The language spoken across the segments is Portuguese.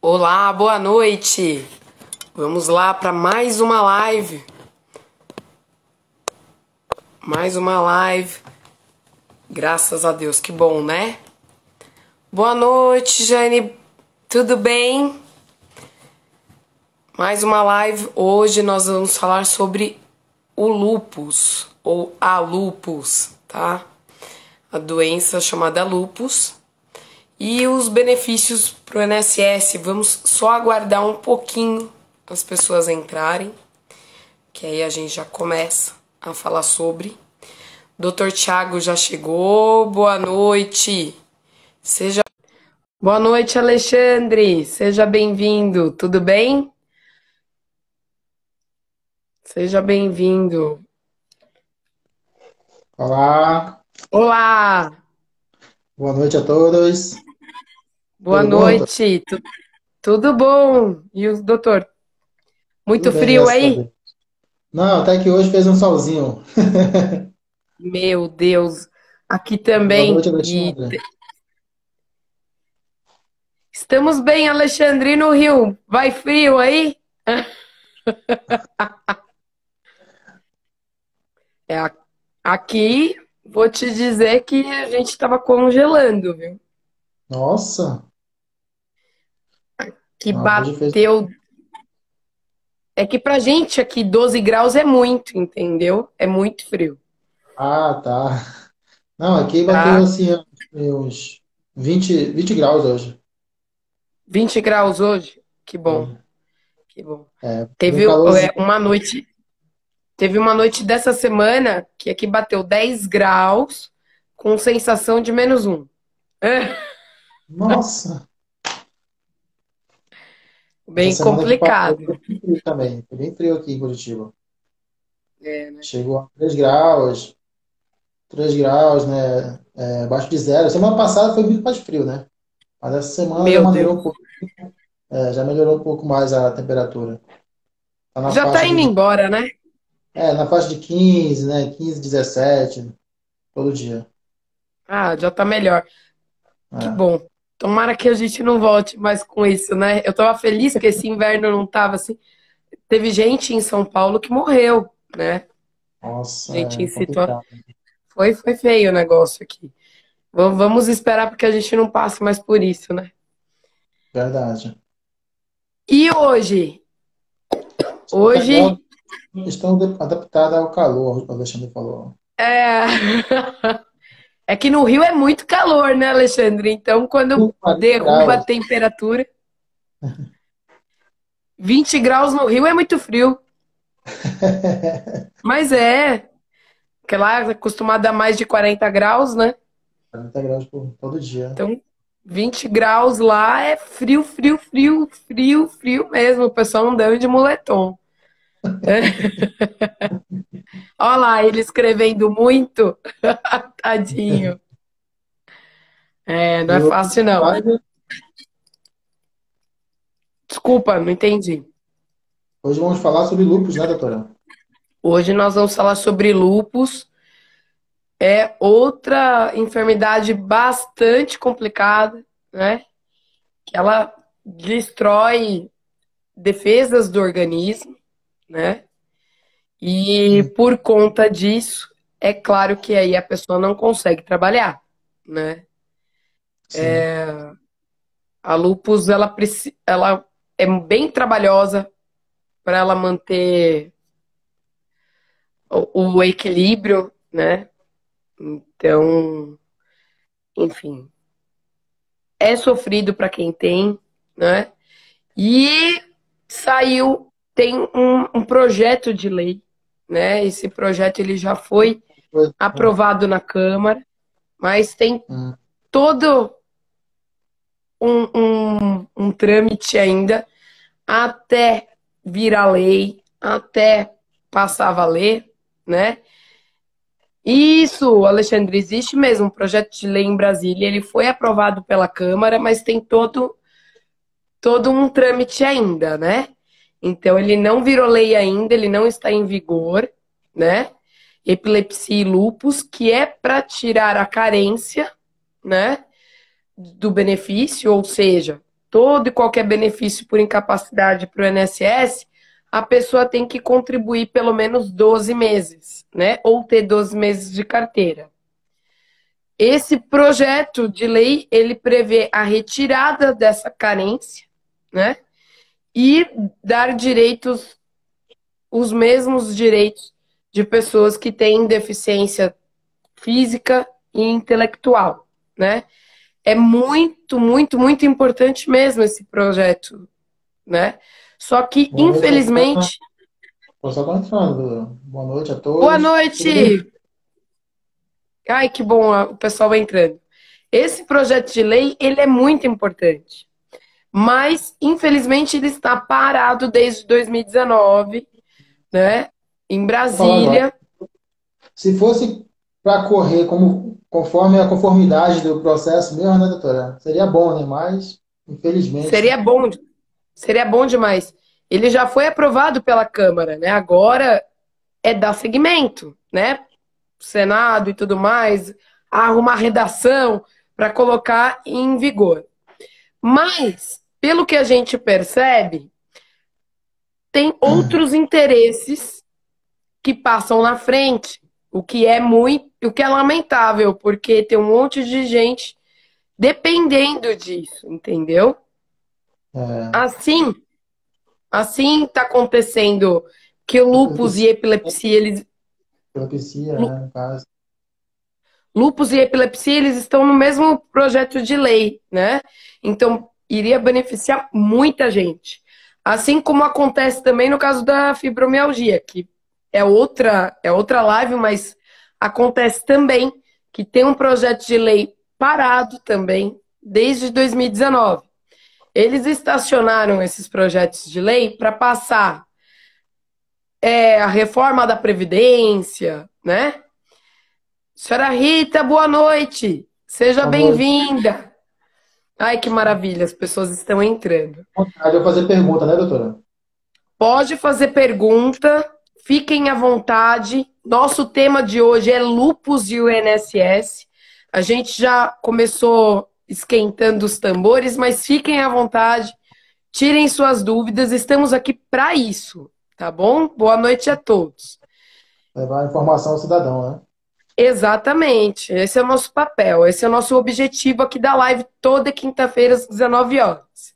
Olá, boa noite. Vamos lá para mais uma live. Mais uma live. Graças a Deus, que bom, né? Boa noite, Jane. Tudo bem? Mais uma live. Hoje nós vamos falar sobre o lúpus ou a lúpus, tá? A doença chamada lúpus. E os benefícios para o INSS, vamos só aguardar um pouquinho as pessoas entrarem, que aí a gente já começa a falar sobre. Dr. Tiago já chegou, boa noite. Seja Boa noite, Alexandre. Seja bem-vindo. Tudo bem? Seja bem-vindo. Olá, Olá. boa noite a todos. Boa Tudo bom, doutor? noite. Tudo bom? E o doutor? Tudo Muito bem, frio graças a aí? Deus. Não, até que hoje fez um solzinho. Meu Deus. Aqui Boa também. noite, E Alexandre. estamos bem, Alexandre, e no Rio. Vai frio aí? É, aqui, vou te dizer que a gente estava congelando, viu? Nossa, Que não, hoje fez. bateu. É que pra gente aqui 12 graus é muito, entendeu? É muito frio, Ah, tá. Não, aqui bateu tá? assim uns 20 graus hoje. 20 graus hoje? Que bom, Hoje. que bom. É, bem Teve calorzinho. uma noite dessa semana que aqui bateu 10 graus com sensação de -1. Nossa, essa Bem semana que passou complicado. foi bem frio também. Foi bem frio aqui em Curitiba. É, né? Chegou a 3 graus, né? Abaixo de zero. Semana passada foi muito mais frio, né? Mas essa semana já Meu melhorou um Deus. pouco. Já melhorou um pouco mais a temperatura. Tá na Já tá faixa ali indo embora, né? na faixa de 15, né? 15, 17, todo dia. Ah, já tá melhor. Que É. bom. Tomara que a gente não volte mais com isso, né? Eu tava feliz que esse inverno não tava assim. Teve gente em São Paulo que morreu, né? Nossa, Gente é em situação. complicado. Foi feio o negócio aqui. Vamos esperar porque a gente não passe mais por isso, né? Verdade. E hoje? Legal, Hoje estão adaptadas ao calor, o Alexandre falou. é... é que no Rio é muito calor, né, Alexandre? Então, quando 40 derruba a graus. temperatura, 20 graus no Rio é muito frio. Mas que lá é acostumado a mais de 40 graus, né? 40 graus por todo dia. Então, 20 graus lá é frio, frio, frio, frio, frio mesmo. O pessoal andando de moletom. Olha lá, ele escrevendo muito. Tadinho. É, não E é hoje, fácil, não. Desculpa, não entendi. hoje vamos falar sobre lúpus, né, doutora? Hoje nós vamos falar sobre lúpus. É outra enfermidade bastante complicada, né? Que ela destrói defesas do organismo, né? E Hum, por conta disso, é claro que aí a pessoa não consegue trabalhar, né? sim, A lupus, ela é bem trabalhosa para ela manter o equilíbrio, né? Então, enfim, é sofrido para quem tem, né? E tem um projeto de lei, né? Esse projeto ele já foi pois é. aprovado na Câmara, mas tem Hum, todo um trâmite ainda até virar lei, até passar a valer, né? Isso, Alexandre, existe mesmo um projeto de lei em Brasília, ele foi aprovado pela Câmara, mas tem todo um trâmite ainda, né? Então ele não virou lei ainda, ele não está em vigor, né? Epilepsia e lúpus, que é para tirar a carência, né, do benefício, ou seja, todo e qualquer benefício por incapacidade para o INSS, a pessoa tem que contribuir pelo menos 12 meses, né? Ou ter 12 meses de carteira. Esse projeto de lei, ele prevê a retirada dessa carência, né? E dar direitos, os mesmos direitos de pessoas que têm deficiência física e intelectual, né? É muito, muito, muito importante mesmo esse projeto, né? Só que, Boa noite, infelizmente... tô só entrando. Boa noite a Boa todos. Tudo bem? noite! Ai, que bom o pessoal entrando. Esse projeto de lei, ele é muito importante. Mas, infelizmente, ele está parado desde 2019, né? Em Vou falar agora. Brasília. Se fosse para correr conforme a conformidade do processo mesmo, né, doutora? Seria bom, né? Mas, infelizmente, Seria bom, seria bom demais. Ele já foi aprovado pela Câmara, né? Agora é dar seguimento, né? Senado e tudo mais, arrumar redação para colocar em vigor. Mas, pelo que a gente percebe, tem outros interesses que passam na frente, o que é lamentável, porque tem um monte de gente dependendo disso, entendeu? é, Assim, assim está acontecendo que o lúpus e epilepsia, epilepsia, né, no caso. lúpus e epilepsia, eles estão no mesmo projeto de lei, né? Então, iria beneficiar muita gente. Assim como acontece também no caso da fibromialgia, que é outra live, mas acontece também que tem um projeto de lei parado também desde 2019. Eles estacionaram esses projetos de lei para passar a reforma da Previdência, né? Senhora Rita, boa noite. Seja Boa noite. bem-vinda. Ai, que maravilha, as pessoas estão entrando. Vontade de fazer pergunta, né, doutora? Pode fazer pergunta, fiquem à vontade. Nosso tema de hoje é lúpus e o INSS. A gente já começou esquentando os tambores, mas fiquem à vontade, tirem suas dúvidas, estamos aqui para isso, tá bom? Boa noite a todos. Levar informação ao cidadão, né? Exatamente, esse é o nosso papel, esse é o nosso objetivo aqui da live toda quinta-feira às 19 horas.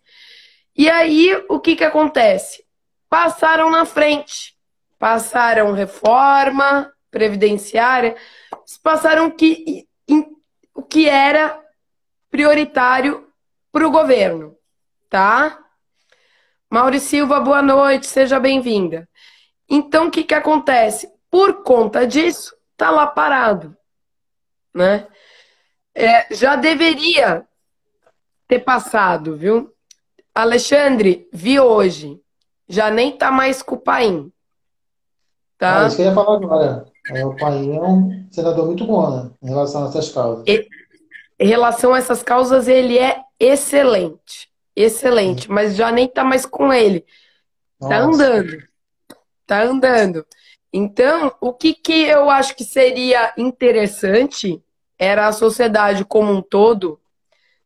E aí, o que que acontece? Passaram na frente, passaram reforma previdenciária, passaram o que era prioritário para o governo, tá? Mauri Silva, boa noite, seja bem-vinda. Então, o que que acontece? Por conta disso, tá lá parado, né? Já deveria ter passado, viu? Alexandre, vi hoje. Já nem tá mais com o Paim, Ah, isso tá? que eu ia falar agora. O Paim é um senador muito bom, né, em relação a essas causas. E, em relação a essas causas, ele é excelente. Excelente, mas já nem tá mais com ele. Tá Nossa. andando, tá andando. Então, o que que eu acho que seria interessante era a sociedade como um todo,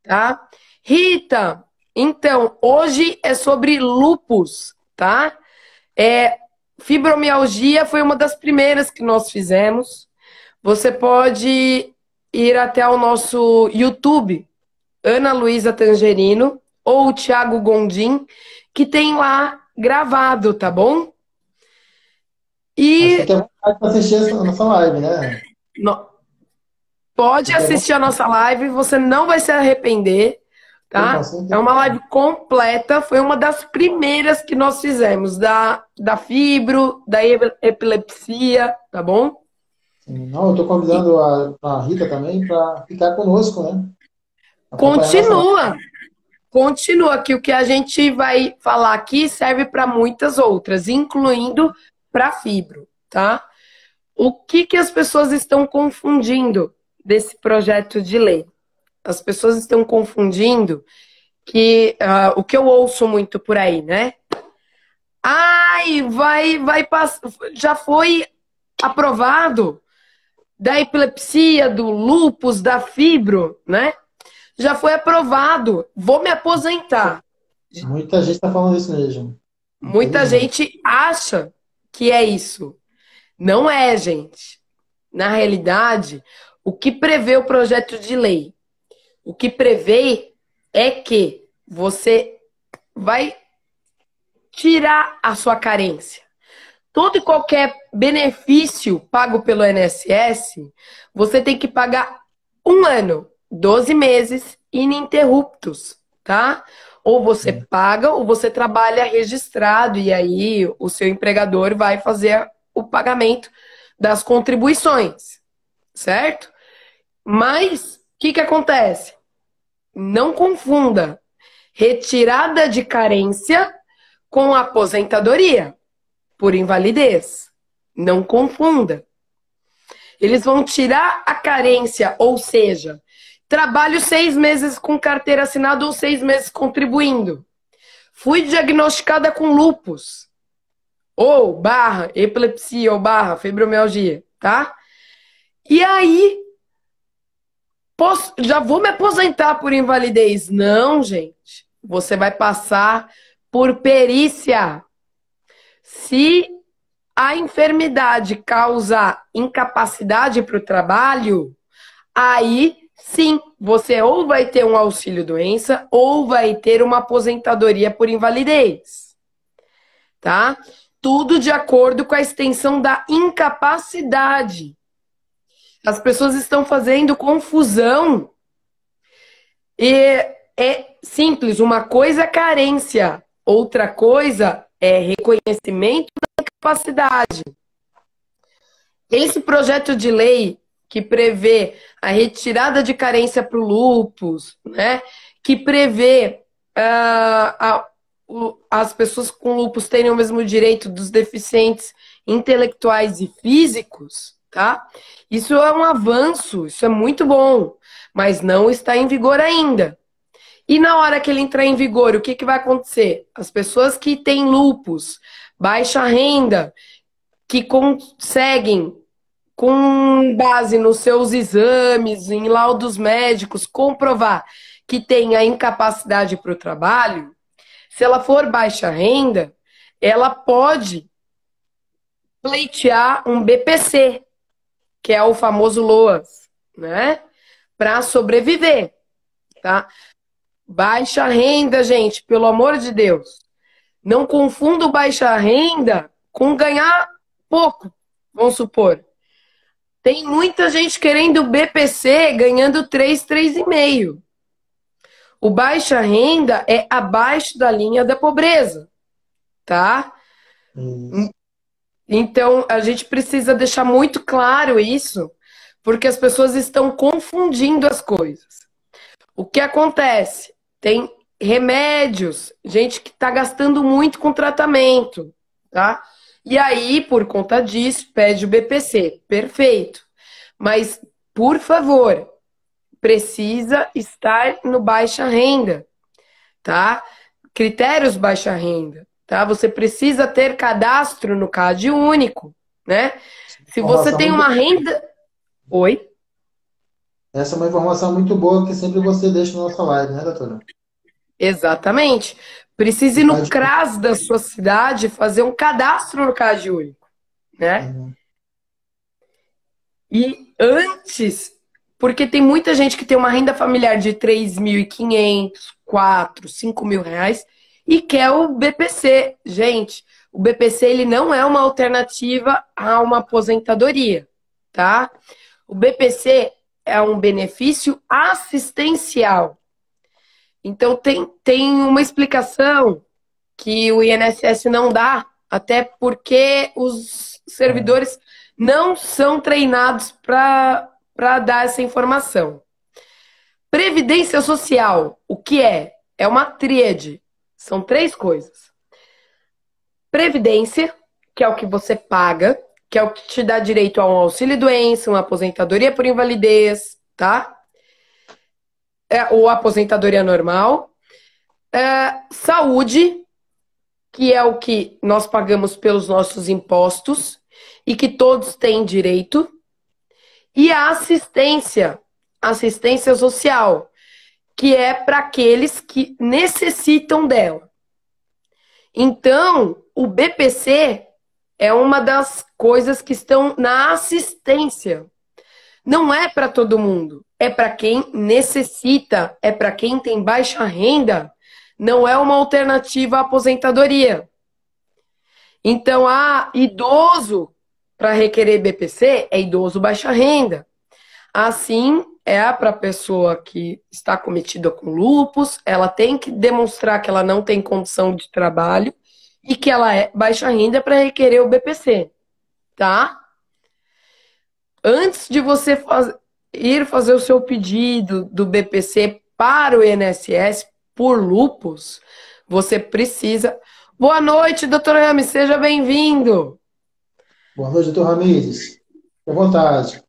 tá? Rita, então, hoje é sobre lúpus, tá? Fibromialgia foi uma das primeiras que nós fizemos. Você pode ir até o nosso YouTube, Ana Luísa Tangerino, ou o Thiago Gondim, que tem lá gravado, tá bom? Mas tem que E ter vontade para assistir essa nossa live, né? no- pode Tem que ter assistir a vontade, nossa live, você não vai se arrepender, com tá? É certeza. uma live completa, foi uma das primeiras que nós fizemos, da fibro, da epilepsia, tá bom? Não, eu estou E convidando a Rita também para ficar conosco, né? Acompanhar nossa live. continua, continua, que o que a gente vai falar aqui serve para muitas outras, incluindo para fibro, tá? O que que as pessoas estão confundindo desse projeto de lei? As pessoas estão confundindo que o que eu ouço muito por aí, né? Ai, vai passar, já foi aprovado da epilepsia, do lúpus, da fibro, né? já foi aprovado, vou me aposentar. Muita gente está falando isso mesmo. Muita Infelizmente. gente acha que é isso. Não é, gente. Na realidade, o que prevê o projeto de lei? O que prevê é que você vai tirar a sua carência. Todo e qualquer benefício pago pelo INSS, você tem que pagar 1 ano, 12 meses ininterruptos, tá? Ou você paga ou você trabalha registrado e aí o seu empregador vai fazer o pagamento das contribuições, certo? Mas o que acontece? Não confunda retirada de carência com aposentadoria por invalidez. Não confunda. Eles vão tirar a carência, ou seja, trabalho 6 meses com carteira assinada ou 6 meses contribuindo. Fui diagnosticada com lúpus, ou barra epilepsia, ou barra fibromialgia, tá? E aí, já vou me aposentar por invalidez. Não, gente. Você vai passar por perícia. Se a enfermidade causa incapacidade para o trabalho, aí sim, você ou vai ter um auxílio-doença ou vai ter uma aposentadoria por invalidez. Tá? Tudo de acordo com a extensão da incapacidade. As pessoas estão fazendo confusão. E é simples, uma coisa é carência, outra coisa é reconhecimento da incapacidade. Esse projeto de lei que prevê a retirada de carência para o lúpus, né? Que prevê as pessoas com lúpus terem o mesmo direito dos deficientes intelectuais e físicos, tá? Isso é um avanço, isso é muito bom, mas não está em vigor ainda. E na hora que ele entrar em vigor, o que vai acontecer? As pessoas que têm lúpus, baixa renda, que conseguem, com base nos seus exames, em laudos médicos, comprovar que tem a incapacidade para o trabalho, se ela for baixa renda, ela pode pleitear um BPC, que é o famoso LOAS, né? Para sobreviver, tá? Baixa renda, gente, pelo amor de Deus. Não confunda o baixa renda com ganhar pouco, vamos supor. Tem muita gente querendo BPC ganhando 3, 3,5. O baixa renda é abaixo da linha da pobreza, tá? Então, a gente precisa deixar muito claro isso, porque as pessoas estão confundindo as coisas. O que acontece? Tem remédios, gente que está gastando muito com tratamento, tá? E aí, por conta disso, pede o BPC. Perfeito. Mas, por favor, precisa estar no baixa renda, tá? Critérios baixa renda, tá? Você precisa ter cadastro no CAD único, né? Se você tem uma renda... Oi? Essa é uma informação muito boa que sempre você deixa na nossa live, né, doutora? Exatamente. Precisa ir no CRAS da sua cidade fazer um cadastro no CAD único, né? E antes, porque tem muita gente que tem uma renda familiar de 3.500, 4, 5 mil reais e quer o BPC. Gente, o BPC ele não é uma alternativa a uma aposentadoria, tá? O BPC é um benefício assistencial. Então, tem uma explicação que o INSS não dá, até porque os servidores não são treinados para dar essa informação. Previdência social, o que é? É uma tríade. São 3 coisas. Previdência, que é o que você paga, que é o que te dá direito a um auxílio-doença, uma aposentadoria por invalidez, tá? Ou aposentadoria normal. Saúde, que é o que nós pagamos pelos nossos impostos e que todos têm direito. E a assistência social, que é para aqueles que necessitam dela. Então, o BPC é uma das coisas que estão na assistência. Não é para todo mundo, é para quem necessita, é para quem tem baixa renda, não é uma alternativa à aposentadoria. Então, idoso para requerer BPC é idoso baixa renda. Assim, é para a pessoa que está cometida com lúpus, ela tem que demonstrar que ela não tem condição de trabalho e que ela é baixa renda para requerer o BPC, tá? Antes de você ir fazer o seu pedido do BPC para o INSS por lúpus, você precisa... Boa noite, doutor Rami, seja bem-vindo. Boa noite, doutor Ramires. Fique à vontade.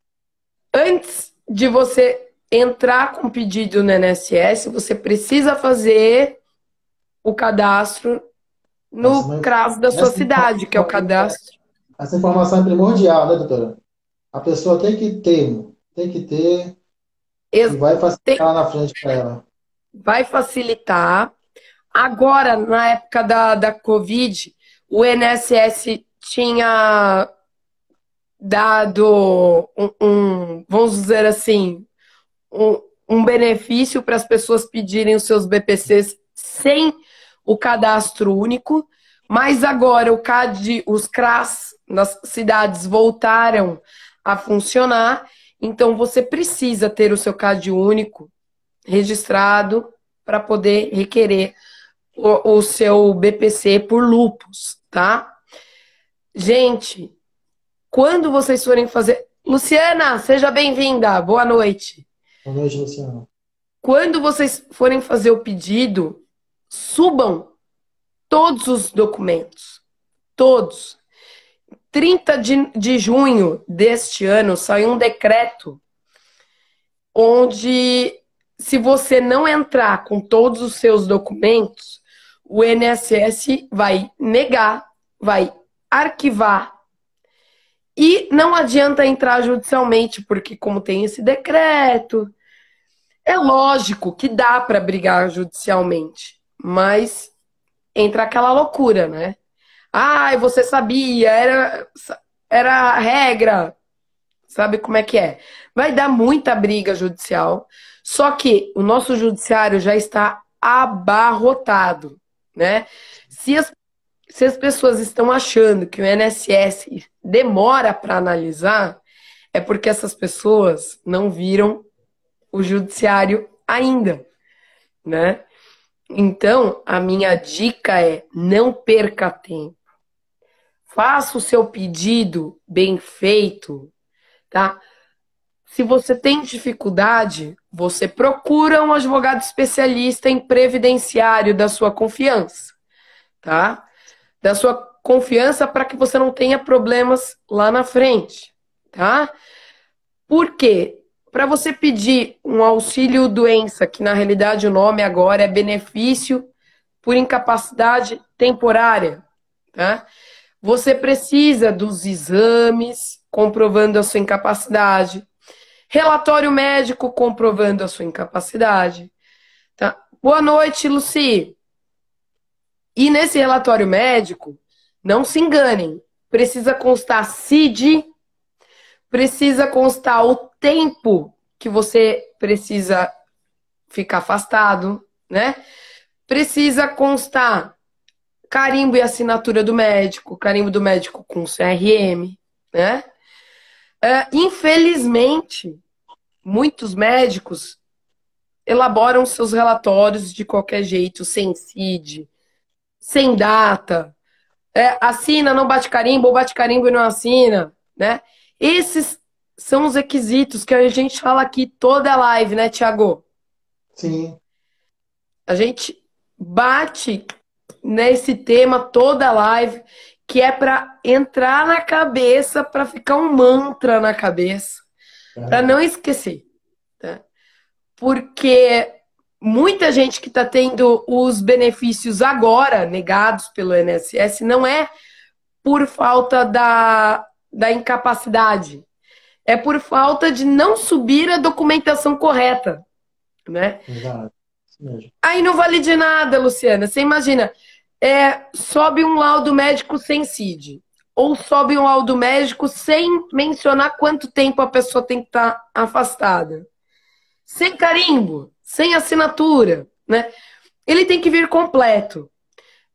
Antes de você entrar com pedido no INSS, você precisa fazer o cadastro no CRAS da sua cidade, que é o cadastro. Essa informação é primordial, né, doutora? A pessoa tem que ter, e vai facilitar lá na frente para ela. Vai facilitar. Agora, na época da Covid, o INSS tinha dado vamos dizer assim, um benefício para as pessoas pedirem os seus BPCs sem o cadastro único, mas agora os CRAS nas cidades voltaram a funcionar, então você precisa ter o seu CAD único registrado para poder requerer o seu BPC por lúpus, tá? Gente, quando vocês forem fazer... Luciana, seja bem-vinda, boa noite. Boa noite, Luciana. Quando vocês forem fazer o pedido, subam todos os documentos, todos. 30 de junho deste ano saiu um decreto onde, se você não entrar com todos os seus documentos, o INSS vai negar, vai arquivar. E não adianta entrar judicialmente, porque como tem esse decreto, é lógico que dá para brigar judicialmente, mas entra aquela loucura, né? Ai, você sabia, era a regra. Sabe como é que é? Vai dar muita briga judicial, só que o nosso judiciário já está abarrotado, né? Se as pessoas estão achando que o INSS demora para analisar, é porque essas pessoas não viram o judiciário ainda, né? Então, a minha dica é: não perca tempo. Faça o seu pedido bem feito, tá? Se você tem dificuldade, você procura um advogado especialista em previdenciário da sua confiança, tá? Da sua confiança, para que você não tenha problemas lá na frente, tá? Por quê? Para você pedir um auxílio doença, que na realidade o nome agora é benefício por incapacidade temporária, tá? Você precisa dos exames comprovando a sua incapacidade, relatório médico comprovando a sua incapacidade, tá? Boa noite, Luci. E nesse relatório médico, não se enganem, precisa constar CID, precisa constar o tempo que você precisa ficar afastado, né? Precisa constar carimbo e assinatura do médico, carimbo do médico com CRM, né? Infelizmente, muitos médicos elaboram seus relatórios de qualquer jeito, sem CID, sem data, assina, não bate carimbo, ou bate carimbo e não assina, né? Esses são os requisitos que a gente fala aqui toda a live, né, Thiago? Sim. A gente bate nesse tema toda a live, que é para entrar na cabeça, para ficar um mantra na cabeça, para não esquecer, tá? Porque muita gente que está tendo os benefícios agora negados pelo INSS não é por falta da incapacidade, é por falta de não subir a documentação correta, né? Exato. mesmo. Aí não vale de nada, Luciana. Você imagina, sobe um laudo médico sem CID. Ou sobe um laudo médico sem mencionar quanto tempo a pessoa tem que estar afastada. Sem carimbo, sem assinatura, né? Ele tem que vir completo.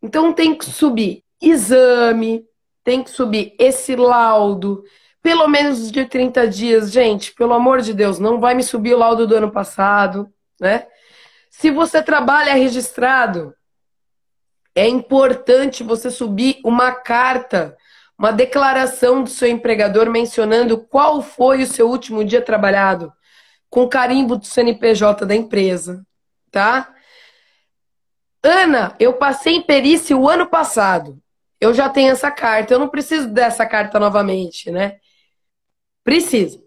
Então tem que subir exame, tem que subir esse laudo, pelo menos de 30 dias. Gente, pelo amor de Deus, não vai me subir o laudo do ano passado, né? Se você trabalha registrado, é importante você subir uma carta, uma declaração do seu empregador mencionando qual foi o seu último dia trabalhado, com carimbo do CNPJ da empresa, tá? Ana, eu passei em perícia o ano passado. Eu já tenho essa carta, eu não preciso dessa carta novamente, né? Preciso.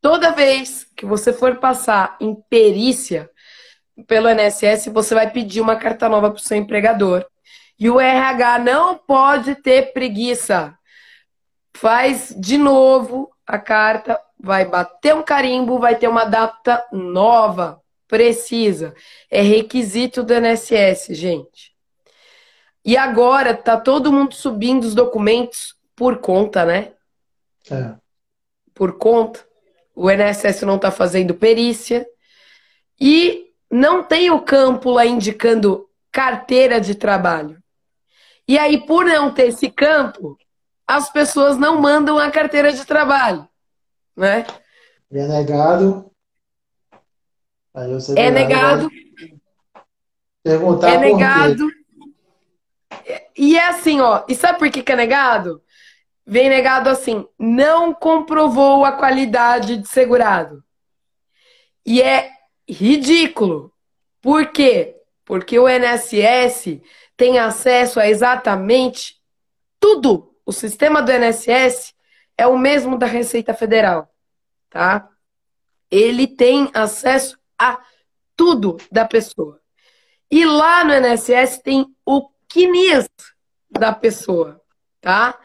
Toda vez que você for passar em perícia pelo INSS, você vai pedir uma carta nova para o seu empregador. E o RH não pode ter preguiça. Faz de novo a carta, vai bater um carimbo, vai ter uma data nova, precisa. É requisito do INSS, gente. E agora tá todo mundo subindo os documentos por conta, né? É. Por conta. O INSS não está fazendo perícia. E não tem o campo lá indicando carteira de trabalho. E aí, por não ter esse campo, as pessoas não mandam a carteira de trabalho, né? E é negado, aí o É segurado vai negado, é perguntar por quê. negado. E é assim, ó. E sabe por que que é negado? Vem negado assim, não comprovou a qualidade de segurado. E é ridículo. Por quê? Porque o INSS tem acesso a exatamente tudo. O sistema do INSS é o mesmo da Receita Federal, tá? Ele tem acesso a tudo da pessoa. E lá no INSS tem o CNIS da pessoa, tá?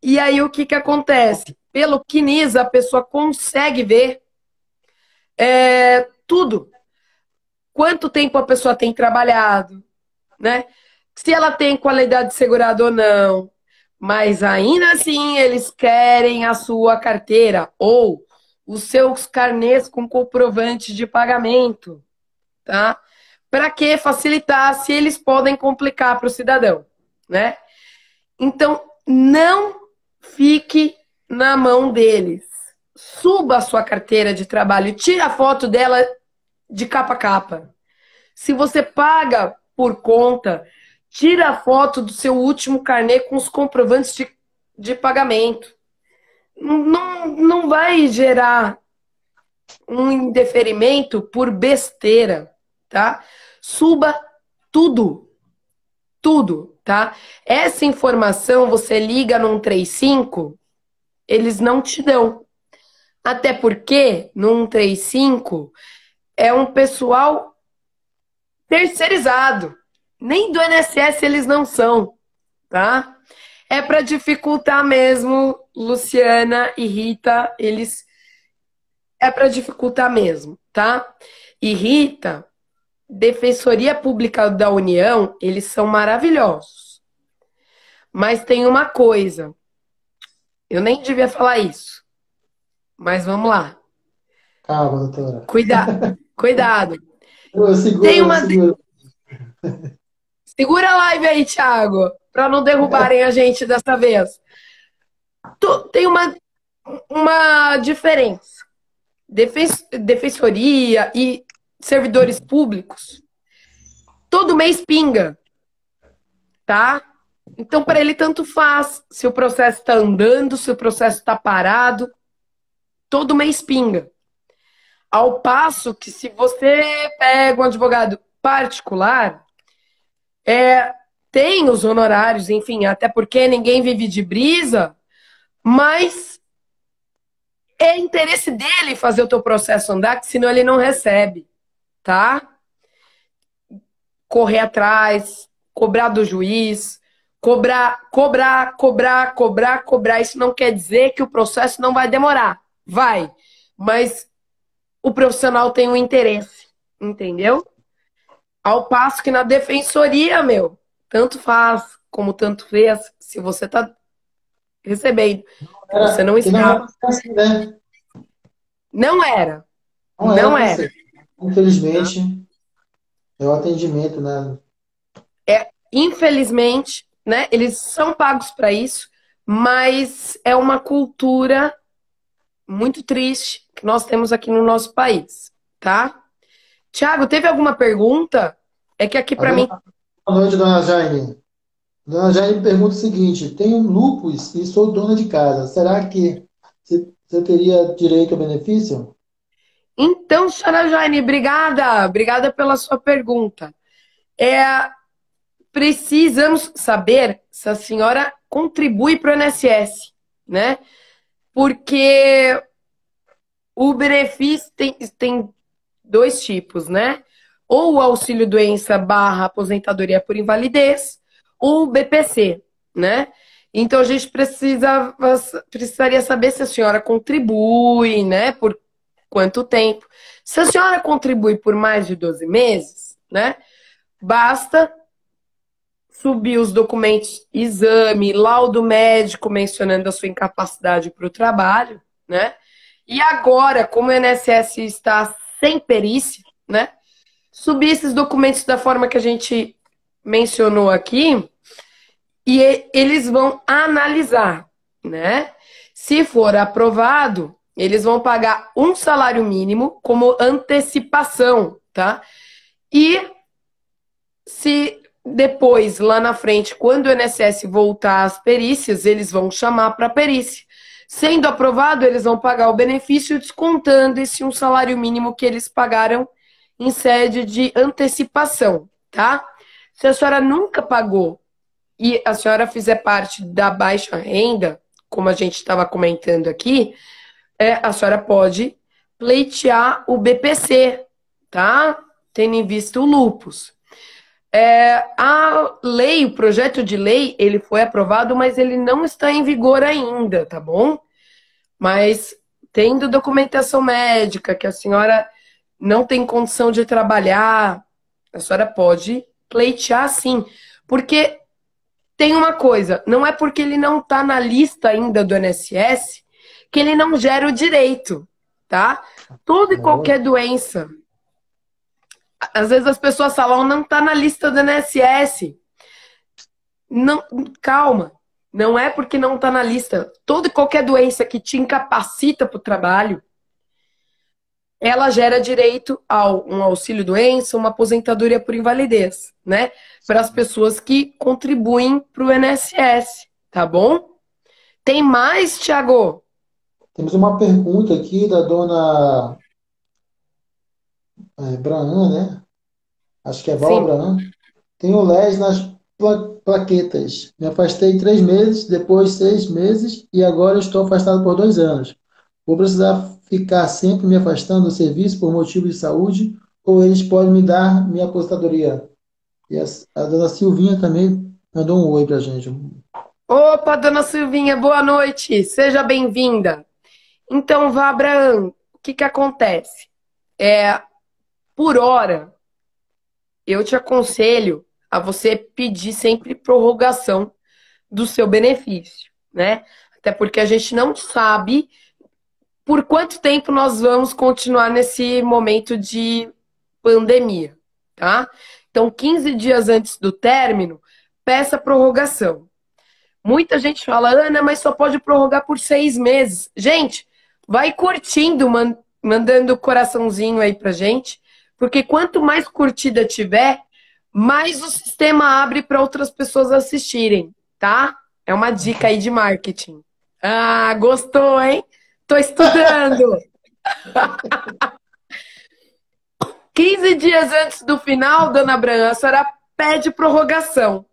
E aí o que que acontece? Pelo CNIS a pessoa consegue ver tudo. Quanto tempo a pessoa tem trabalhado, né? Se ela tem qualidade de segurado ou não. Mas ainda assim eles querem a sua carteira ou os seus carnês com comprovante de pagamento, tá? Para que facilitar se eles podem complicar para o cidadão, né? Então, não fique na mão deles. Suba a sua carteira de trabalho, tira a foto dela de capa a capa. Se você paga por conta, tira a foto do seu último carnê com os comprovantes de pagamento. Não vai gerar um indeferimento por besteira, tá? Suba tudo, tudo, tá? Essa informação você liga no 135, eles não te dão. Até porque no 135 é um pessoal terceirizado. Nem do INSS eles não são, tá? É para dificultar mesmo, Luciana e Rita, eles é para dificultar mesmo, tá? E Rita, Defensoria Pública da União, eles são maravilhosos. Mas tem uma coisa, eu nem devia falar isso, mas vamos lá. Calma, doutora. Cuidado. Eu Tem seguro, eu uma. seguro. Segura a live aí, Thiago, para não derrubarem a gente dessa vez. Tem uma diferença. Defensoria e servidores públicos, todo mês pinga, tá? Então, para ele, tanto faz se o processo está andando, se o processo está parado, todo mês pinga. Ao passo que, se você pega um advogado particular, tem os honorários, enfim, até porque ninguém vive de brisa, mas é interesse dele fazer o teu processo andar, que senão ele não recebe, tá? Correr atrás, cobrar do juiz, cobrar. Isso não quer dizer que o processo não vai demorar. Vai. Mas o profissional tem um interesse, entendeu? Ao passo que na defensoria, meu, tanto faz como tanto fez, se você tá recebendo, que você não Que não está. era assim, né? Não era, Não era não para era. ser. Tá? Infelizmente, é o atendimento, né? Infelizmente, né, eles são pagos para isso, mas é uma cultura muito triste que nós temos aqui no nosso país, tá? Tiago, teve alguma pergunta? É que aqui A para mim. boa noite, dona Jaine. Dona Jaine pergunta o seguinte: tenho lupus e sou dona de casa. Será que você teria direito ao benefício? Então, senhora Jane, obrigada pela sua pergunta. É, precisamos saber se a senhora contribui para o INSS, né? Porque o benefício tem dois tipos, né? Ou o auxílio doença barra aposentadoria por invalidez, ou o BPC, né? Então a gente precisaria saber se a senhora contribui, né? Por quanto tempo. Se a senhora contribui por mais de 12 meses, né? Basta subir os documentos, exame, laudo médico mencionando a sua incapacidade para o trabalho, né? E agora, como o INSS está sem perícia, né? Subir esses documentos da forma que a gente mencionou aqui e eles vão analisar, né? Se for aprovado, eles vão pagar um salário mínimo como antecipação, tá? E se depois, lá na frente, quando o INSS voltar às perícias, eles vão chamar para perícia. Sendo aprovado, eles vão pagar o benefício descontando esse um salário mínimo que eles pagaram em sede de antecipação, tá? Se a senhora nunca pagou e a senhora fizer parte da baixa renda, como a gente estava comentando aqui, a senhora pode pleitear o BPC, tá? Tendo em vista o lupus. A lei, o projeto de lei, ele foi aprovado, mas ele não está em vigor ainda, tá bom? Mas tendo documentação médica, que a senhora não tem condição de trabalhar, a senhora pode pleitear sim. Porque tem uma coisa, não é porque ele não está na lista ainda do INSS que ele não gera o direito, tá? Toda e qualquer doença. Às vezes as pessoas falam, não está na lista do INSS. Não, calma. Não é porque não está na lista. Toda e qualquer doença que te incapacita para o trabalho, ela gera direito a um auxílio-doença, uma aposentadoria por invalidez, né? Para as pessoas que contribuem para o INSS, tá bom? Tem mais, Tiago? Temos uma pergunta aqui da dona Braan, né? Acho que é Val Sim. Braan. Tenho LES nas plaquetas. Me afastei 3 meses, depois 6 meses e agora estou afastado por 2 anos. Vou precisar ficar sempre me afastando do serviço por motivo de saúde ou eles podem me dar minha aposentadoria? E a dona Silvinha também mandou um oi pra gente. Opa, dona Silvinha, boa noite. Seja bem-vinda. Então, vá, Abraão, o que que acontece? Por hora, eu te aconselho a você pedir sempre prorrogação do seu benefício, né? Até porque a gente não sabe por quanto tempo nós vamos continuar nesse momento de pandemia, tá? Então, 15 dias antes do término, peça prorrogação. Muita gente fala, Ana, mas só pode prorrogar por 6 meses. Gente, vai curtindo, mandando coraçãozinho aí pra gente, porque quanto mais curtida tiver, mais o sistema abre para outras pessoas assistirem, tá? É uma dica aí de marketing. Ah, gostou, hein? Tô estudando. 15 dias antes do final, dona Bran, a senhora pede prorrogação,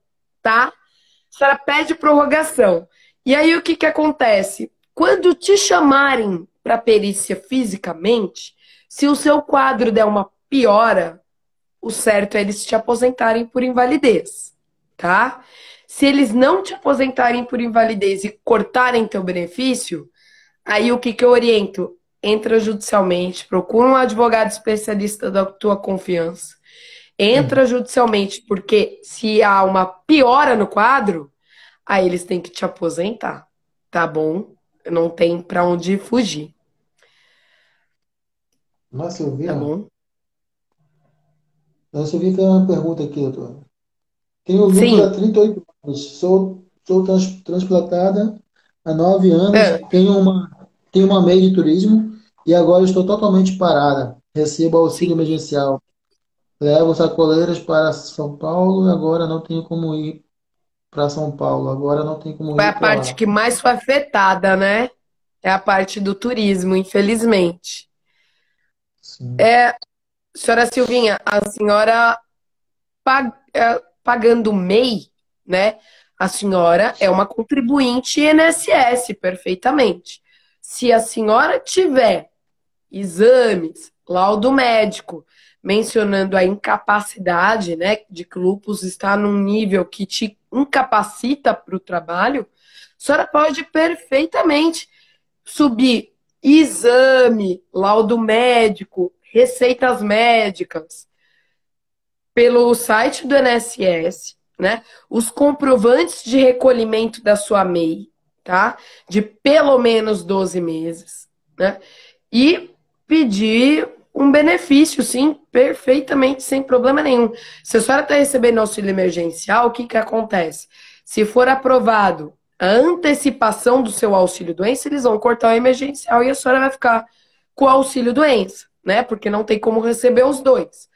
tá? A senhora pede prorrogação. E aí o que que acontece? Quando te chamarem para perícia fisicamente, se o seu quadro der uma piora, o certo é eles te aposentarem por invalidez, tá? Se eles não te aposentarem por invalidez e cortarem teu benefício, aí o que que eu oriento? Entra judicialmente, procura um advogado especialista da tua confiança. entra judicialmente, porque se há uma piora no quadro, aí eles têm que te aposentar, tá bom? Não tem pra onde fugir, Mas tá Silvinha, bom? a Silvinha tem uma pergunta aqui, doutor. Tenho lúpus Sim. há 38 anos. Sou transplantada há 9 anos. É, Tenho uma MEI de turismo e agora estou totalmente parada. Recebo auxílio sim. emergencial. Levo sacoleiras para São Paulo e agora não tenho como ir para São Paulo. Agora não tenho como Foi a ir para parte lá. que mais foi afetada, né? É a parte do turismo, infelizmente. Sim. Senhora Silvinha, a senhora pagando o MEI, né? A senhora é uma contribuinte INSS, perfeitamente. Se a senhora tiver exames, laudo médico, mencionando a incapacidade, né, de que o lúpus está num nível que te incapacita para o trabalho, a senhora pode perfeitamente subir exame, laudo médico, receitas médicas pelo site do INSS, né? Os comprovantes de recolhimento da sua MEI, tá? De pelo menos 12 meses, né? E pedir um benefício, sim, perfeitamente, sem problema nenhum. Se a senhora está recebendo auxílio emergencial, o que que acontece? Se for aprovado a antecipação do seu auxílio doença, eles vão cortar o emergencial e a senhora vai ficar com o auxílio doença, né? Porque não tem como receber os dois.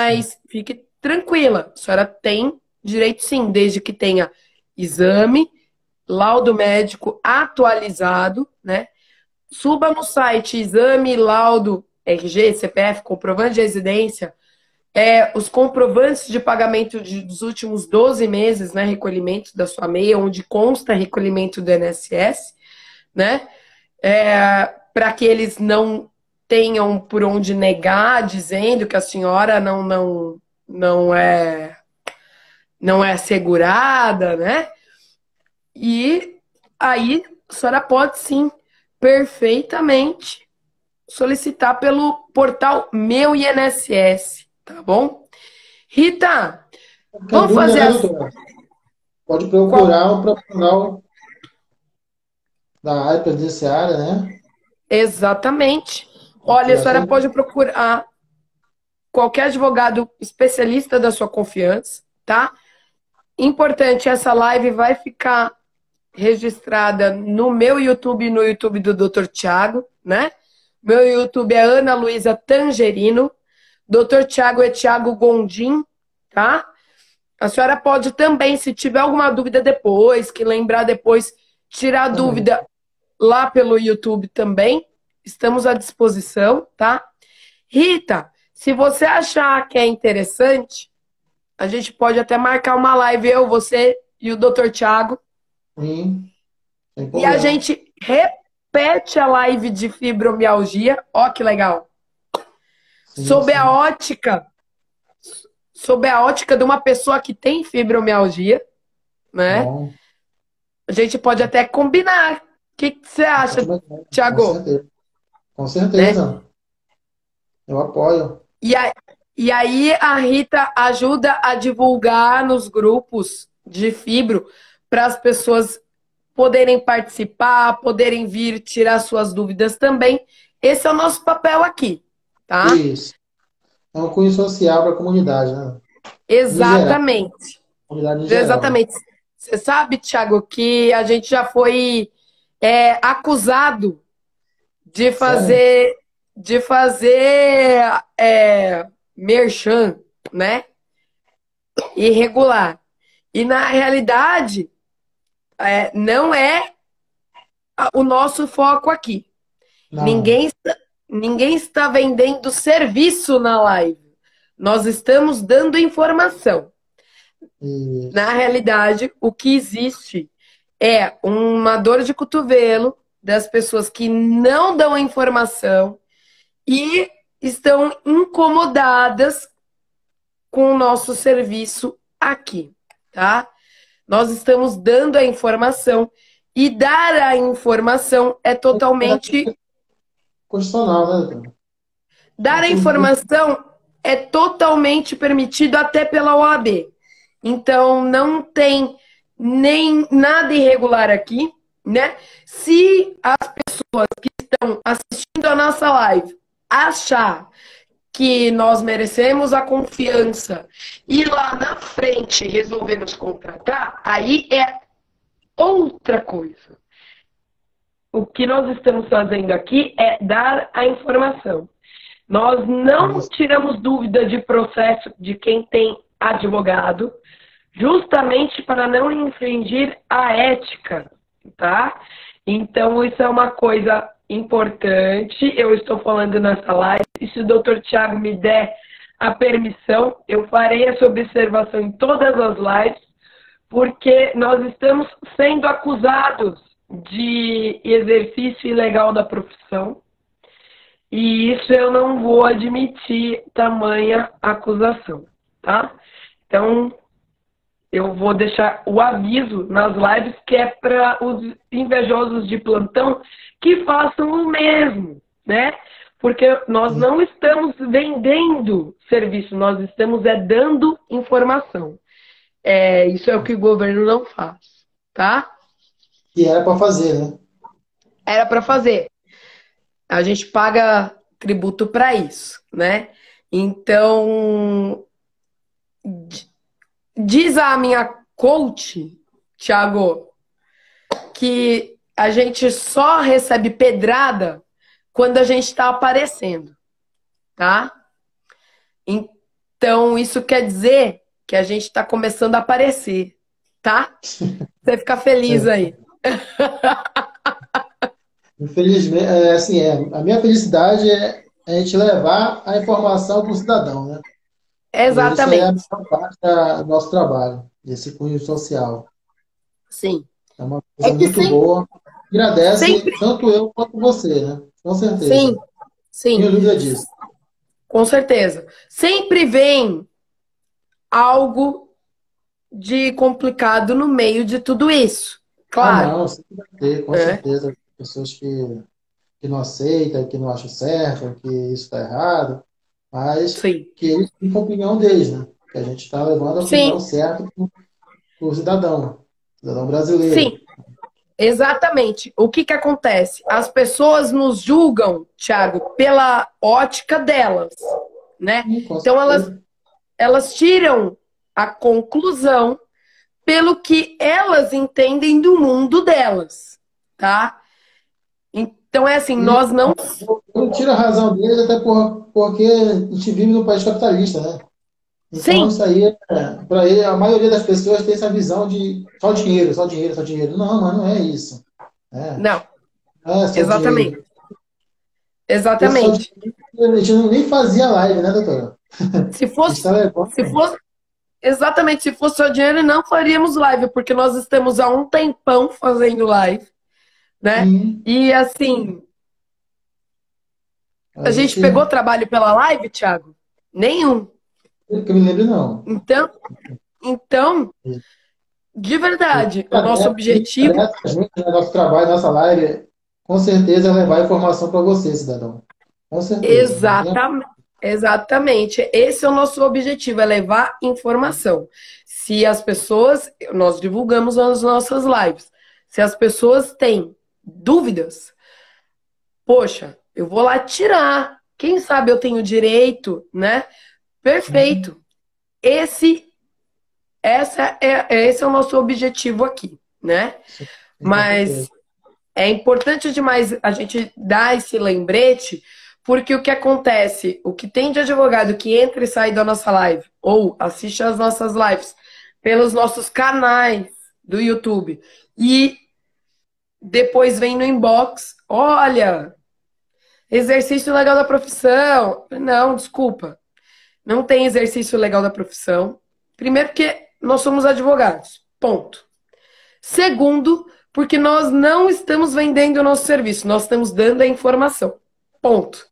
Sim. Mas fique tranquila, a senhora tem direito sim, desde que tenha exame, laudo médico atualizado, né? Suba no site exame, laudo, RG, CPF, comprovante de residência, os comprovantes de pagamento dos últimos 12 meses, né? Recolhimento da sua MEI, onde consta recolhimento do INSS, né? Para que eles não tenham por onde negar, dizendo que a senhora não é não é assegurada, né? E aí a senhora pode sim perfeitamente solicitar pelo portal Meu INSS, tá bom? Rita, Qualquer vamos dúvida, fazer né, as doutora? Pode qual procurar o profissional da área previdenciária, né? exatamente. Para Olha, a tirar senhora suas pode dúvidas. procurar qualquer advogado especialista da sua confiança, tá? Importante, essa live vai ficar registrada no meu YouTube e no YouTube do Dr. Tiago, né? Meu YouTube é Ana Luísa Tangerino. Dr. Tiago é Tiago Gondim, tá? A senhora pode também, se tiver alguma dúvida depois, que lembrar depois, tirar Também. dúvida lá pelo YouTube também. Estamos à disposição, tá? Rita, se você achar que é interessante, a gente pode até marcar uma live, eu, você e o Dr. Tiago, Sim, sem e a problema. gente repete a live de fibromialgia. Ó, que legal. Sim, Sob a sim. ótica, sob a ótica de uma pessoa que tem fibromialgia, né? Bom, A gente pode até combinar. O que você acha, ótima ideia. Com Tiago? certeza. Com Né? certeza. Eu apoio. E, a, e aí a Rita ajuda a divulgar nos grupos de fibro para as pessoas poderem participar, poderem vir tirar suas dúvidas também. Esse é o nosso papel aqui, tá? Isso. É um cunho social para a comunidade, né? Em geral, Exatamente. comunidade em geral. Exatamente. Você sabe, Thiago, que a gente já foi acusado de Sério? fazer merchan, né? Irregular. E na realidade, não é o nosso foco aqui. Não. Ninguém, ninguém está vendendo serviço na live. Nós estamos dando informação. Na Isso. realidade, o que existe é uma dor de cotovelo das pessoas que não dão a informação e estão incomodadas com o nosso serviço aqui, tá? Nós estamos dando a informação e dar a informação é totalmente Constitucional, né, doutor? dar a Acho muito. informação é totalmente permitido até pela OAB. Então, não tem nem nada irregular aqui, né? Se as pessoas que estão assistindo a nossa live achar que nós merecemos a confiança e lá na frente resolver nos contratar, aí é outra coisa. O que nós estamos fazendo aqui é dar a informação. Nós não tiramos dúvida de processo de quem tem advogado, justamente para não infringir a ética, tá? Então, isso é uma coisa importante. Eu estou falando nessa live. E se o Dr. Tiago me der a permissão, eu farei essa observação em todas as lives, porque nós estamos sendo acusados de exercício ilegal da profissão. E isso eu não vou admitir tamanha acusação, tá? Então, eu vou deixar o aviso nas lives que é para os invejosos de plantão que façam o mesmo, né? Porque nós não estamos vendendo serviço, nós estamos dando informação. Isso é o que o governo não faz, tá? E era para fazer, né? Era para fazer. A gente paga tributo para isso, né? Então, diz a minha coach, Thiago, que a gente só recebe pedrada quando a gente está aparecendo, tá? Então, isso quer dizer que a gente está começando a aparecer, tá? Você fica feliz aí. Infelizmente, a minha felicidade é a gente levar a informação para o cidadão, né? Exatamente. Isso é a maior parte do nosso trabalho, desse cunho social. Sim. É uma coisa muito boa. Agradece tanto eu quanto você, né? Com certeza. Sim, sim. Tenho dúvida disso. Com certeza. Sempre vem algo de complicado no meio de tudo isso. Claro. Não, sempre vai ter, com certeza. Pessoas que não aceitam, que não acham certo, que isso está errado, mas que eles têm a opinião deles, né? Que a gente está levando a opinião certa para o cidadão brasileiro. Sim, exatamente. O que acontece? As pessoas nos julgam, Thiago, pela ótica delas, né? Então elas tiram a conclusão pelo que elas entendem do mundo delas, tá? Então é assim, nós não... Eu não tiro a razão deles, até porque a gente vive num país capitalista, né? Então isso aí, para ele, a maioria das pessoas tem essa visão de só dinheiro, só dinheiro, só dinheiro. Não, mas não é isso. Não. Exatamente. Dinheiro. Exatamente. A gente nem fazia live, né, doutora? Se fosse, exatamente, se fosse só dinheiro, não faríamos live, porque nós estamos há um tempão fazendo live, né? E assim, a gente pegou trabalho pela live, Thiago? Nenhum. Que eu me lembro, não. Então, de verdade, o nosso objetivo... Nosso trabalho, nossa live, com certeza é levar informação para você, cidadão. Com certeza. Exatamente. Esse é o nosso objetivo, é levar informação. Se as pessoas... Nós divulgamos nas nossas lives. Se as pessoas têm dúvidas, poxa, eu vou lá tirar. Quem sabe eu tenho direito, né? Perfeito. Esse é o nosso objetivo aqui, né? Mas é importante demais a gente dar esse lembrete, porque o que acontece, o que tem de advogado que entra e sai da nossa live, ou assiste as nossas lives pelos nossos canais do YouTube, e depois vem no inbox, olha, exercício legal da profissão. Não, desculpa. Não tem exercício legal da profissão. Primeiro, porque nós somos advogados. Ponto. Segundo, porque nós não estamos vendendo o nosso serviço. Nós estamos dando a informação. Ponto.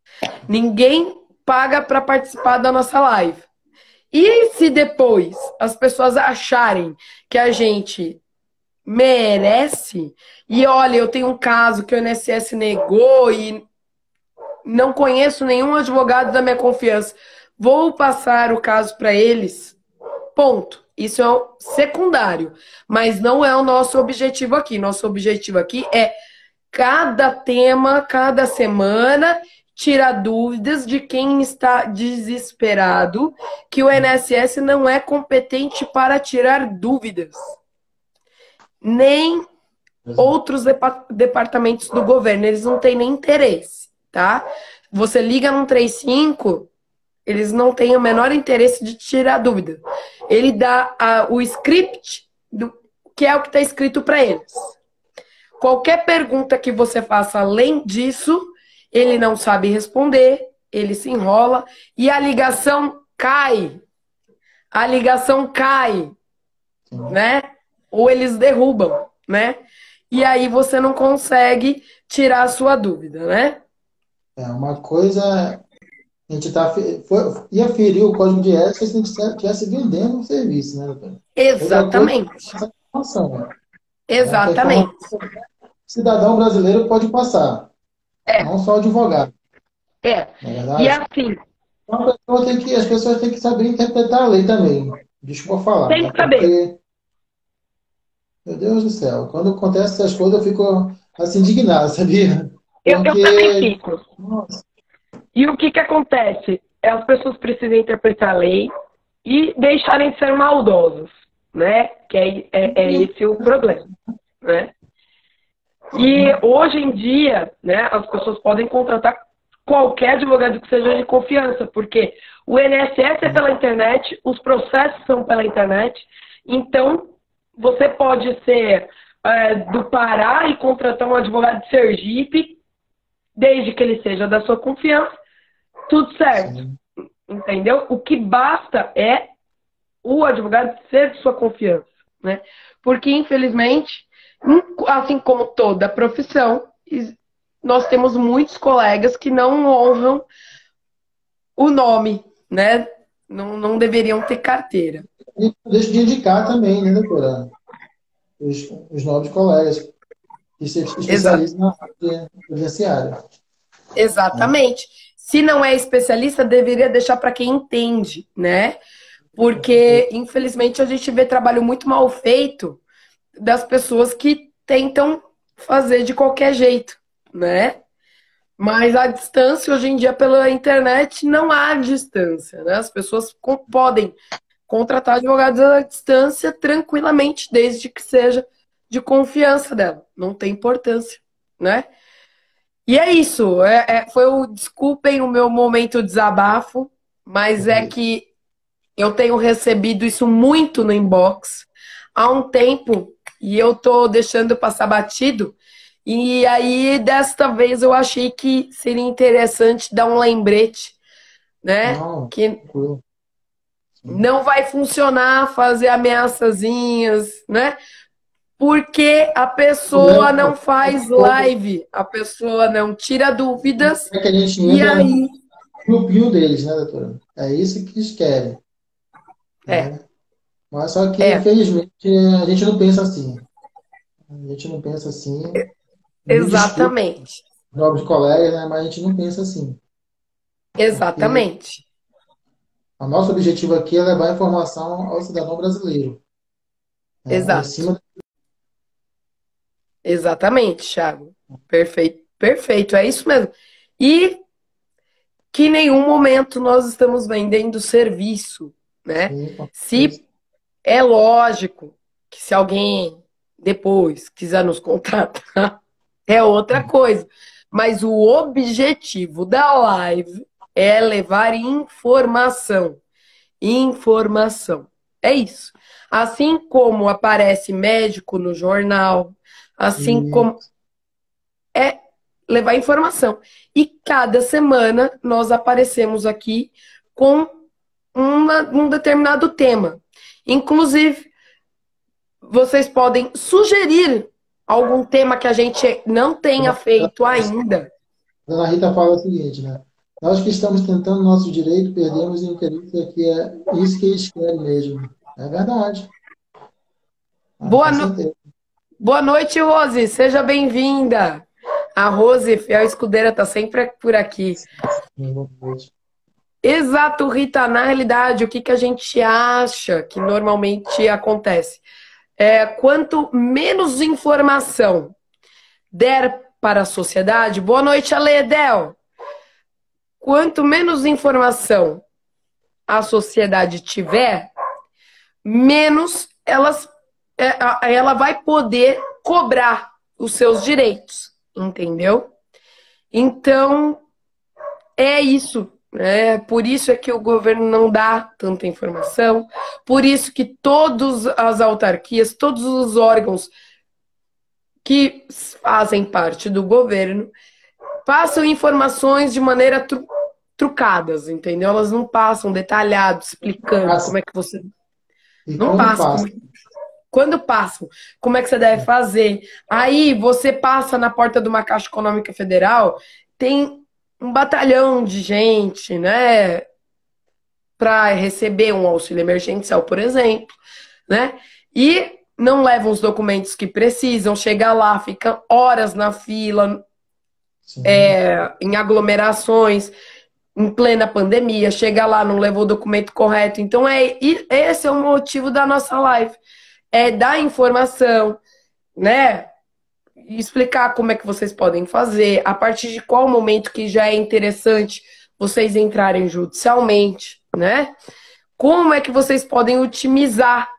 Ninguém paga para participar da nossa live. E se depois as pessoas acharem que a gente merece, e olha, eu tenho um caso que o INSS negou e não conheço nenhum advogado da minha confiança, vou passar o caso para eles. Ponto. Isso é o secundário, mas não é o nosso objetivo aqui. Nosso objetivo aqui é cada tema, cada semana, tirar dúvidas de quem está desesperado, que o INSS não é competente para tirar dúvidas. Nem outros departamentos do governo, eles não têm nem interesse, tá? Você liga no 135, eles não têm o menor interesse de tirar dúvida. Ele dá o script, que é o que está escrito para eles. Qualquer pergunta que você faça além disso, ele não sabe responder, ele se enrola e a ligação cai. A ligação cai, né? Ou eles derrubam, né? E aí você não consegue tirar a sua dúvida, né? É uma coisa, a gente ia ferir o código de ética se a gente estivesse vendendo um serviço, né, doutora? Outra coisa é Exatamente. essa informação, né? A Exatamente. informação que o cidadão brasileiro pode passar, É, não só o advogado, é. não é E verdade? assim, Então, as pessoas têm que saber interpretar a lei também. Desculpa falar, tem né? que saber. Porque, meu Deus do céu, quando acontecem essas coisas eu fico assim indignado, sabia? Eu também Porque, fico. nossa, E o que que acontece? As pessoas precisam interpretar a lei e deixarem de ser maldosos, né? Que é esse o problema, né? E hoje em dia, né, as pessoas podem contratar qualquer advogado que seja de confiança, porque o INSS é pela internet, os processos são pela internet, então você pode ser do Pará e contratar um advogado de Sergipe, desde que ele seja da sua confiança, tudo certo, sim. entendeu? O que basta é o advogado ser de sua confiança, né? Porque, infelizmente, assim como toda profissão, nós temos muitos colegas que não honram o nome, né? Não deveriam ter carteira. E não deixa de indicar também, né, doutora? Os novos colegas que se Exa especializam na área previdenciária, né? exatamente. Se não é especialista, deveria deixar para quem entende, né? Porque, infelizmente, a gente vê trabalho muito mal feito das pessoas que tentam fazer de qualquer jeito, né? Mas a distância, hoje em dia, pela internet, não há distância, né? As pessoas podem contratar advogados à distância tranquilamente, desde que seja de confiança dela. Não tem importância, né? E é isso. Desculpem o meu momento de desabafo, mas é que eu tenho recebido isso muito no inbox há um tempo e eu tô deixando passar batido. E aí, desta vez, eu achei que seria interessante dar um lembrete, né? Não, Que tranquilo. Sim. não vai funcionar fazer ameaçazinhas, né? Porque a O problema pessoa não faz live, a pessoa não tira dúvidas, é que a gente e entra no aí. grupinho deles, né, doutora? É isso que eles querem, É, né? Mas só que, é, infelizmente, a gente não pensa assim. A gente não pensa assim. Me desculpe, exatamente. novos colegas, né? Mas a gente não pensa assim. Porque Exatamente. o nosso objetivo aqui é levar informação ao cidadão brasileiro, né? Em Exato. cima. Exatamente, Thiago. Perfeito, perfeito, é isso mesmo. E que em nenhum momento nós estamos vendendo serviço, né? Sim, com certeza. Se é lógico que se alguém depois quiser nos contratar, é outra coisa. Mas o objetivo da live é levar informação. Informação. É isso. Assim como aparece médico no jornal, assim E, como é levar informação. E cada semana nós aparecemos aqui com um determinado tema. Inclusive, vocês podem sugerir algum tema que a gente não tenha feito ainda. Dona Rita fala o seguinte, né? Nós que estamos tentando nosso direito, perdemos o interesse, que é isso que eles querem mesmo. É verdade. Ah, Boa, com no... certeza. Boa noite, Rose. Seja bem-vinda. A Rose, fiel escudeira, tá sempre por aqui. Boa noite. Exato, Rita. Na realidade, o que que a gente acha que normalmente acontece? Quanto menos informação der para a sociedade. Boa noite, Aledel. Quanto menos informação a sociedade tiver, menos ela vai poder cobrar os seus direitos, entendeu? Então, é isso. Por isso é que o governo não dá tanta informação, por isso que todas as autarquias, todos os órgãos que fazem parte do governo passam informações de maneira trucadas, entendeu? Elas não passam detalhado, explicando como é que você... E Não quando passam. passa? Quando passam, como é que você deve fazer? Aí você passa na porta de uma Caixa Econômica Federal, tem um batalhão de gente, né, para receber um auxílio emergencial, por exemplo, né? E não levam os documentos que precisam, chega lá, fica horas na fila, Sim. em aglomerações, em plena pandemia, chega lá, não levou o documento correto. Então, esse é o motivo da nossa live. É dar informação, né? E explicar como é que vocês podem fazer, a partir de qual momento que já é interessante vocês entrarem judicialmente, né? Como é que vocês podem otimizar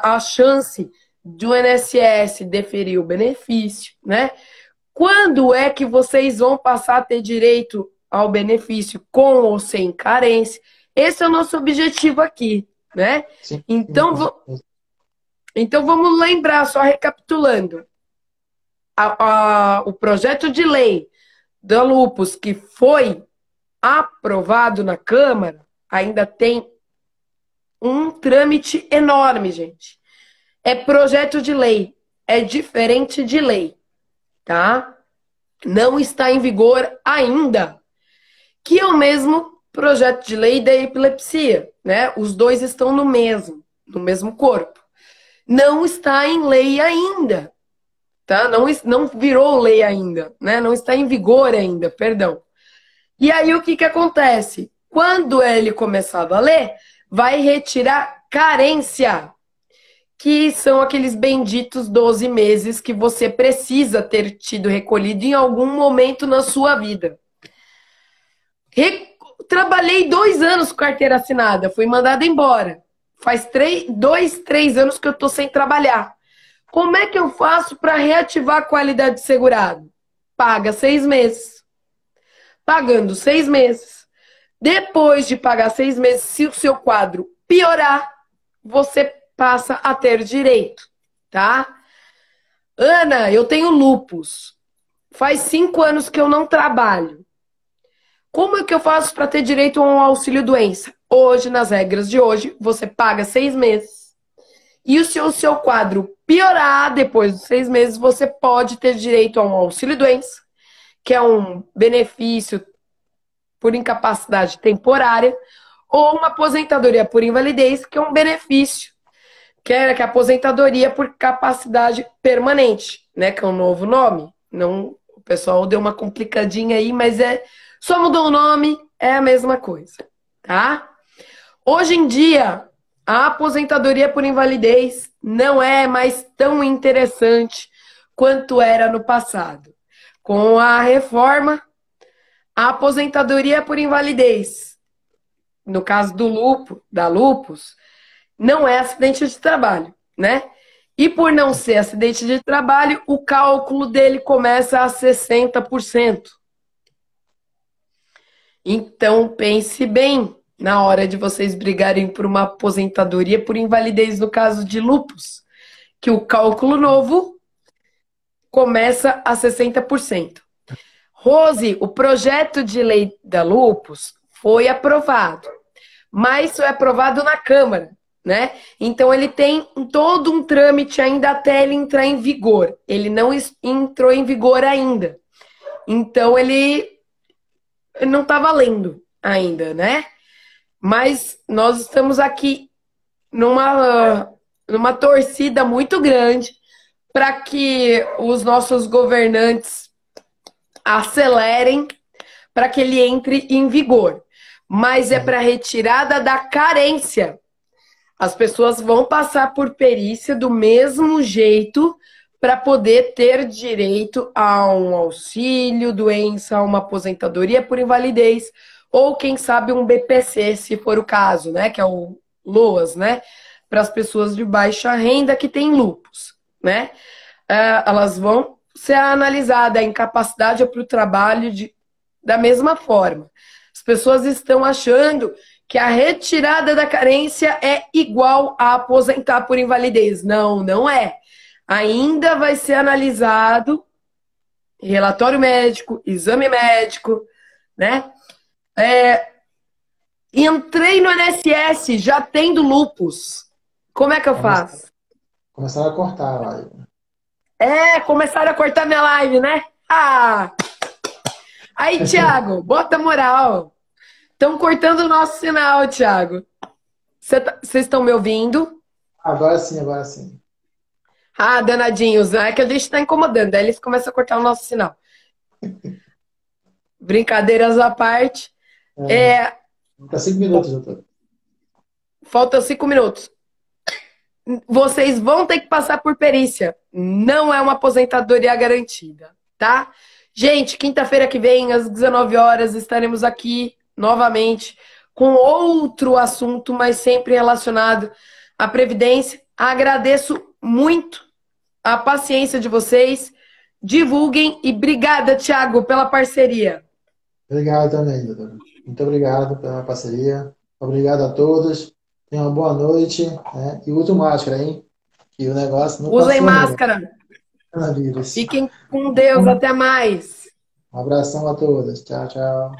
a chance do INSS deferir o benefício, né? Quando é que vocês vão passar a ter direito ao benefício com ou sem carência? Esse é o nosso objetivo aqui, né? Sim, Então, então vamos lembrar, só recapitulando. O projeto de lei da Lupus que foi aprovado na Câmara ainda tem um trâmite enorme, gente. É projeto de lei, é diferente de lei, tá? Não está em vigor ainda, que é o mesmo projeto de lei da epilepsia, né? Os dois estão no mesmo corpo. Não está em lei ainda, tá? Não virou lei ainda, né? Não está em vigor ainda, perdão. E aí o que que acontece? Quando ele começar a valer, vai retirar carência, que são aqueles benditos 12 meses que você precisa ter tido recolhido em algum momento na sua vida. Trabalhei 2 anos com carteira assinada, fui mandada embora. Faz 3 anos que eu tô sem trabalhar. Como é que eu faço para reativar a qualidade de segurado? Paga 6 meses. Pagando 6 meses. Depois de pagar 6 meses, se o seu quadro piorar, você passa a ter direito, tá? Ana, eu tenho lupus. Faz 5 anos que eu não trabalho. Como é que eu faço para ter direito a um auxílio-doença? Hoje, nas regras de hoje, você paga 6 meses. E se o seu quadro piorar depois dos 6 meses, você pode ter direito a um auxílio-doença, que é um benefício por incapacidade temporária, ou uma aposentadoria por invalidez, que é um benefício, que é a aposentadoria por capacidade permanente, né? Que é um novo nome. Não, o pessoal deu uma complicadinha aí, mas só mudou o nome, é a mesma coisa, tá? Hoje em dia, a aposentadoria por invalidez não é mais tão interessante quanto era no passado. Com a reforma, a aposentadoria por invalidez, no caso da lupus, não é acidente de trabalho, né? E por não ser acidente de trabalho, o cálculo dele começa a 60%. Então, pense bem na hora de vocês brigarem por uma aposentadoria por invalidez no caso de lupus, que o cálculo novo começa a 60%. Rose, o projeto de lei da lupus foi aprovado, mas foi aprovado na Câmara, né? Então ele tem todo um trâmite ainda até ele entrar em vigor. Ele não entrou em vigor ainda. Então ele não está valendo ainda, né? Mas nós estamos aqui numa torcida muito grande para que os nossos governantes acelerem para que ele entre em vigor. mas é para retirada da carência. As pessoas vão passar por perícia do mesmo jeito para poder ter direito a um auxílio, doença, uma aposentadoria por invalidez, ou quem sabe um BPC, se for o caso, né? Que é o LOAS, né? Para as pessoas de baixa renda que têm lupus, né? Elas vão ser analisadas a incapacidade para o trabalho da mesma forma. As pessoas estão achando que a retirada da carência é igual a aposentar por invalidez. Não, não é. Ainda vai ser analisado relatório médico, exame médico, né? Entrei no INSS já tendo lupus. Como é que eu faço? Começaram a cortar a live. Começaram a cortar minha live, né? Aí, Thiago, bota moral. Estão cortando o nosso sinal, Thiago. Vocês estão me ouvindo? Agora sim, agora sim. Danadinhos, é que a gente está incomodando. Aí eles começam a cortar o nosso sinal. Brincadeiras à parte. Falta 5 minutos, doutor. Faltam 5 minutos. Vocês vão ter que passar por perícia. Não é uma aposentadoria garantida, tá? Gente, quinta-feira que vem, às 19 horas, estaremos aqui novamente com outro assunto, mas sempre relacionado à Previdência. Agradeço muito a paciência de vocês. Divulguem e obrigada, Thiago, pela parceria. Obrigado também, doutor. Muito obrigado pela parceria. Obrigado a todos. Tenham uma boa noite. Né? E usem máscara, hein? Que o negócio não Usem passou máscara. Coronavírus. Fiquem com Deus. Até mais. Um abração a todos. Tchau, tchau.